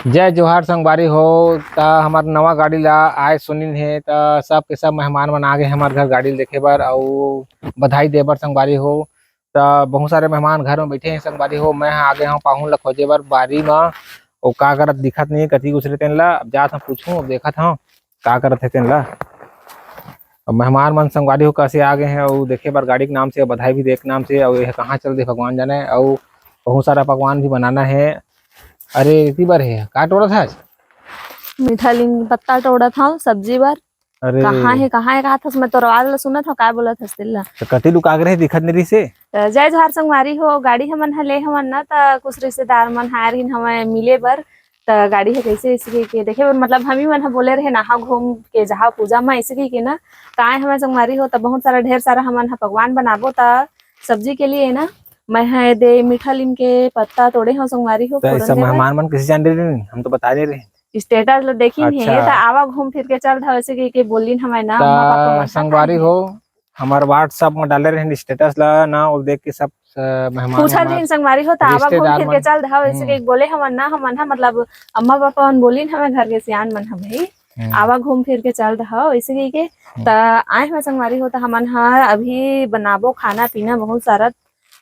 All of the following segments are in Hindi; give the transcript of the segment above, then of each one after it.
जय जोहार संगवारी हो। ता हमार नवा गाड़ी ला आए सुनिन हे ता सब के सब मेहमान मन आगे हमार घर गाड़ी देखे बर और बधाई दे बर संगवारी हो। ता बहुत सारे मेहमान घर में बैठे हैं संगवारी हो। मैं आगे हूँ पाहुन ला खोजे बर बारी में और का करत दिखत नहीं कति गुसरे तेन ला। अब जात हम पूछूं अब देखत हूँ का करत है तेन ला। अब मेहमान मन संगवारी हो कैसे आ गए हैं और देखे बर गाड़ी के नाम से बधाई भी दे के नाम से और यह कहाँ चल दे भगवान जाने। और बहुत सारा पकवान भी बनाना है। अरे इतनी बार है का टोड़ा था आज? मीठा लीम पत्ता तोड़ा था सब्जी बर। अरे कहाँ है कहा था मैं तो आवाज ला सुना था का बोला था तिल्ला तो कति लुक आगे रहे दिखत नहीं रही से। जय जोहार संगवारी हो। गाड़ी हमन हले हमन ना त कुछ रिश्तेदार मन हायर हिन हमें मिले बर त गाड़ी है कैसे इसके के देखे बर मतलब हम ही मन बोले रहे नहा घूम के जहाँ पूजा में ऐसे के ना काय हमें संगवारी हो त बहुत सारा ढेर सारा हमन पकवान बनाबो त सब्जी के लिए ना मैं है दे मीठा लीम के पत्ता तोड़े हो संगवारी हो। तो ऐसा मेहमान मन किसी जान रहे हम तो बता दे रहे स्टेटस देखी अच्छा। है तो आवा घूम फिर के चल था वैसे के बोलिन हमें ना संगवारी हो हमारे व्हाट्सएप में डाले रहे स्टेटस ला ना और देख के सब मेहमान पूछा दिन संगवारी हो तो आवा घूम फिर के चल था वैसे के बोले हमन ना हमन मतलब अम्मा पापा मन बोलिन हमें घर के सियान मन हम भाई आवा घूम फिर के चल रहा वैसे के त आए हमें संगवारी हो तो हमन हा अभी बनाबो खाना पीना बहुत सारा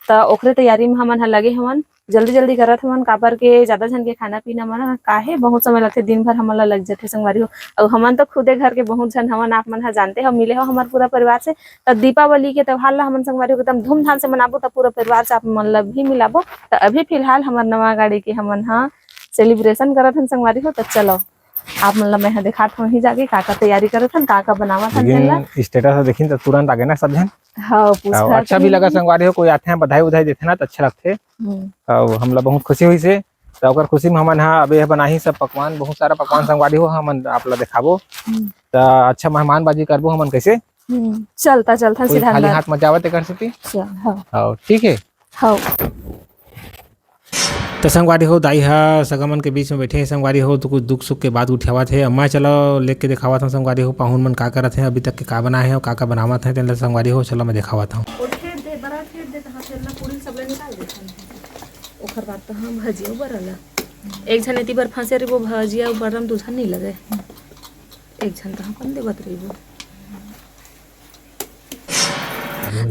त ओकरे तैयारी में हमन लगे हमन जल्दी जल्दी करत हमन काबर के ज्यादा जन के खाना पीना मन काहे बहुत समय लगथे दिन भर हमन लग जाथे संगवारी हो। और हमन तो खुदे घर के बहुत जन हमन आप मन जानते हो मिले हो हमारे पूरा परिवार से तब दीपावली के त्योहार ला हमन संगवारी हो एकदम धूमधाम से मनाबो तब पूरा परिवार से आप मन ला भी मिलाबो। तो अभी फिलहाल हमार नवा गाड़ी के हमन हाँ सेलिब्रेशन करत हन संगवारी हो। तो चलो आप मतलब मैं दिखात हूँ ही जाके का तैयारी करत हन का बनावत हन स्टेटस देखिन तो तुरंत आगे ना सब जन। हाँ अच्छा भी लगा संगवारी हो कोई आते हैं बधाई उधाई देते ना तो अच्छा लगते और हम लोग बहुत खुशी हुई से तो अगर खुशी में हमन हाँ अभी बनाही सब पकवान बहुत सारा पकवान संगवारी हो हमन आप ला दिखाबो तो अच्छा मेहमानबाजी करबो हमन कैसे चलता चलता सीधा खाली हाथ मचावत कर सकती ठीक है। हाँ तो संगवारी हो दाई हा सगा के बीच में बैठे हैं संगवारी हो तो कुछ दुख सुख के बाद उठावत है अम्मा चलो लेके दिखावत हूँ संगवारी हो पाहुन मन का करत है अभी तक के का बनाए है और का बनावत है तेन संगवारी हो चलो मैं दिखावत हूँ। एक झन एती बर फंसे रे वो भजिया बरम दूसरा नहीं लगे एक झन कहाँ कौन देवत रही वो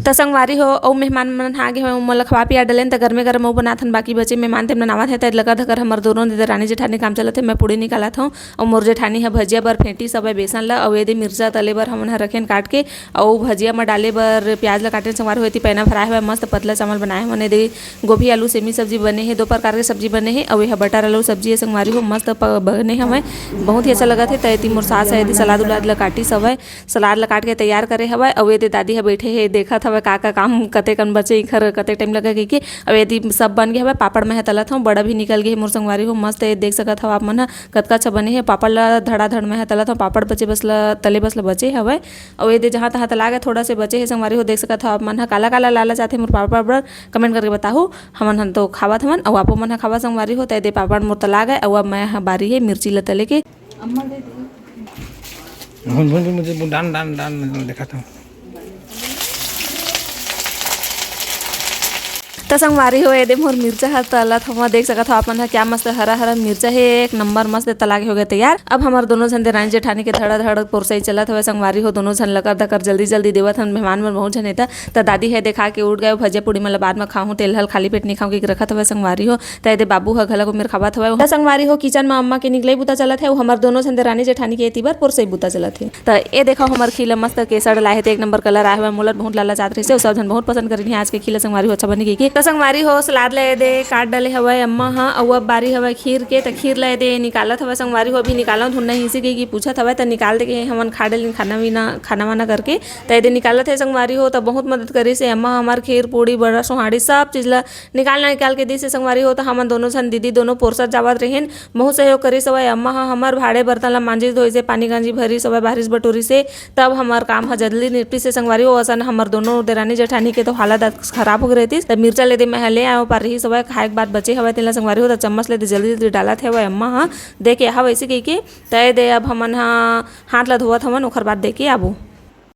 तो संगवारी हो और मेहमान मन आगे हो मोला खवा पिया डलेन तो घर में गरम बनाथन बाकी बचे मेहमान थे बनावत है तो लगा धकर हमर दोनों दे रानी जेठानी काम चलत है मैं पूड़ी निकालत हूँ और मोर जेठानी है भजिया बर फेंटी सब बेसन ला और यदि मिर्चा तले बर हमन रखेन काट के और भजिया में डाले बर प्याज ला काटे संगवार होती पैना फ्राई हुआ मस्त पतला चावल बनाए मैंने दे गोभी आलू सेमी सब्जी बने हैं 2 प्रकार के सब्जी बने हैं और यह बटर आलू सब्जी है संगवारी हो मस्त बने हमें बहुत ही अच्छा लगा थे तैती मोर सास है यदि सलाद उलाद ला काटी सब है सलाद ला काट के तैयार करे हवा और यदि दादी है बैठे है देखत हवे का काम कते कन बचे इखर कते टाइम लगा कि अब यदि सब बन गया है पापड़ में तलत हूँ बड़ा भी निकल गया है मोर संगवारी हो मस्त देख सकत हवा आप मन कतका अच्छा बने है पापड़ ला धड़ा धड़ में तलत हूँ पापड़ बचे बस ला तले बस ला बचे हवे और यदि जहाँ तहाँ तला गए थोड़ा से बचे है संगवारी हो देख सकत हवा आप मन काला काला लाला चाहते मोर पापड़ कमेंट करके बताओ हमन तो खावत हमन और आपो मन खावा संगवारी हो तय दे पापड़ मोर तला गए और अब मैं बारी है मिर्ची ला तले के अम्मा दे मुझे डान डान डान देखा था तो संगवारी हो ये मोर मिर्चा है तलत हम देख सकत हो अपन क्या मस्त हरा हरा मिर्चा है एक नंबर मस्त तला के हो गया तैयार। अब हमारे दोनों जन रानी जेठानी के धड़ा धड़ पोरसई चलत हुए संगवारी हो दोनों जन लकर धकर जल्दी जल्दी देवत हन मेहमान में बहुत जन था तो दादी है देखा के उठ गए भजिया पूड़ी मतलब बाद में खाऊँ तेल हल खाली पेट नहीं खाऊँ कि रखत हुए संगवारी हो तय बाबू है घला को मेरे खावत हुआ संगवारी हो किचन में अम्मा के निकले बुता चलत है हमारे दोनों जन रानी जेठानी के एती बार पोरसई बुता चलत है। तो ये देखो हमारे खीला मस्त केसर लाए थे एक नंबर कलर आया हुआ मोलर बहुत लाला चाहते रहे सब जन बहुत पसंद करी आज के खीला संगवारी हो अच्छा बनी की तो संगवारी हो सलाद ले दे काट डाले हवा अम्मा हाँ और अब बारी हवा खीर के तो खीर ले दे निकालत हवा संगवारी हो अभी निकाला धुन नहीं इसी की पूछत हवा तो निकाल दे के हमन खा डाली खाना वाना करके तो यदि निकालत है संगवारी हो तो बहुत मदद करी से अम्मा हमार खीर पूड़ी बड़ा सोहाड़ी सब चीज ला निकाल के दी से संगवारी हो तो हमन दोनों सन दीदी दोनों पोरसत जावत रहीन बहुत सहयोग करी सवाई अम्मा हाँ हमार भाड़े बर्तन ला मांझी धोई से पानी गांजी भरी सब बारिश बटोरी से तब हमार काम है जल्दी निपटी से संगवारी हो असन हमार दोनों देरानी जेठानी के तो हालत खराब हो गई थी तब मिर्चा ले दे मैं ले आओ पर रही सब खाए के बाद बचे हवा तेला संगवारी हो तो चम्मच ले दे जल्दी जल्दी डाला थे हवा अम्मा हाँ दे के यहाँ वैसे कही के तय दे अब हमन हाँ हाथ ला धोवत हमन ओखर बाद दे के आबू।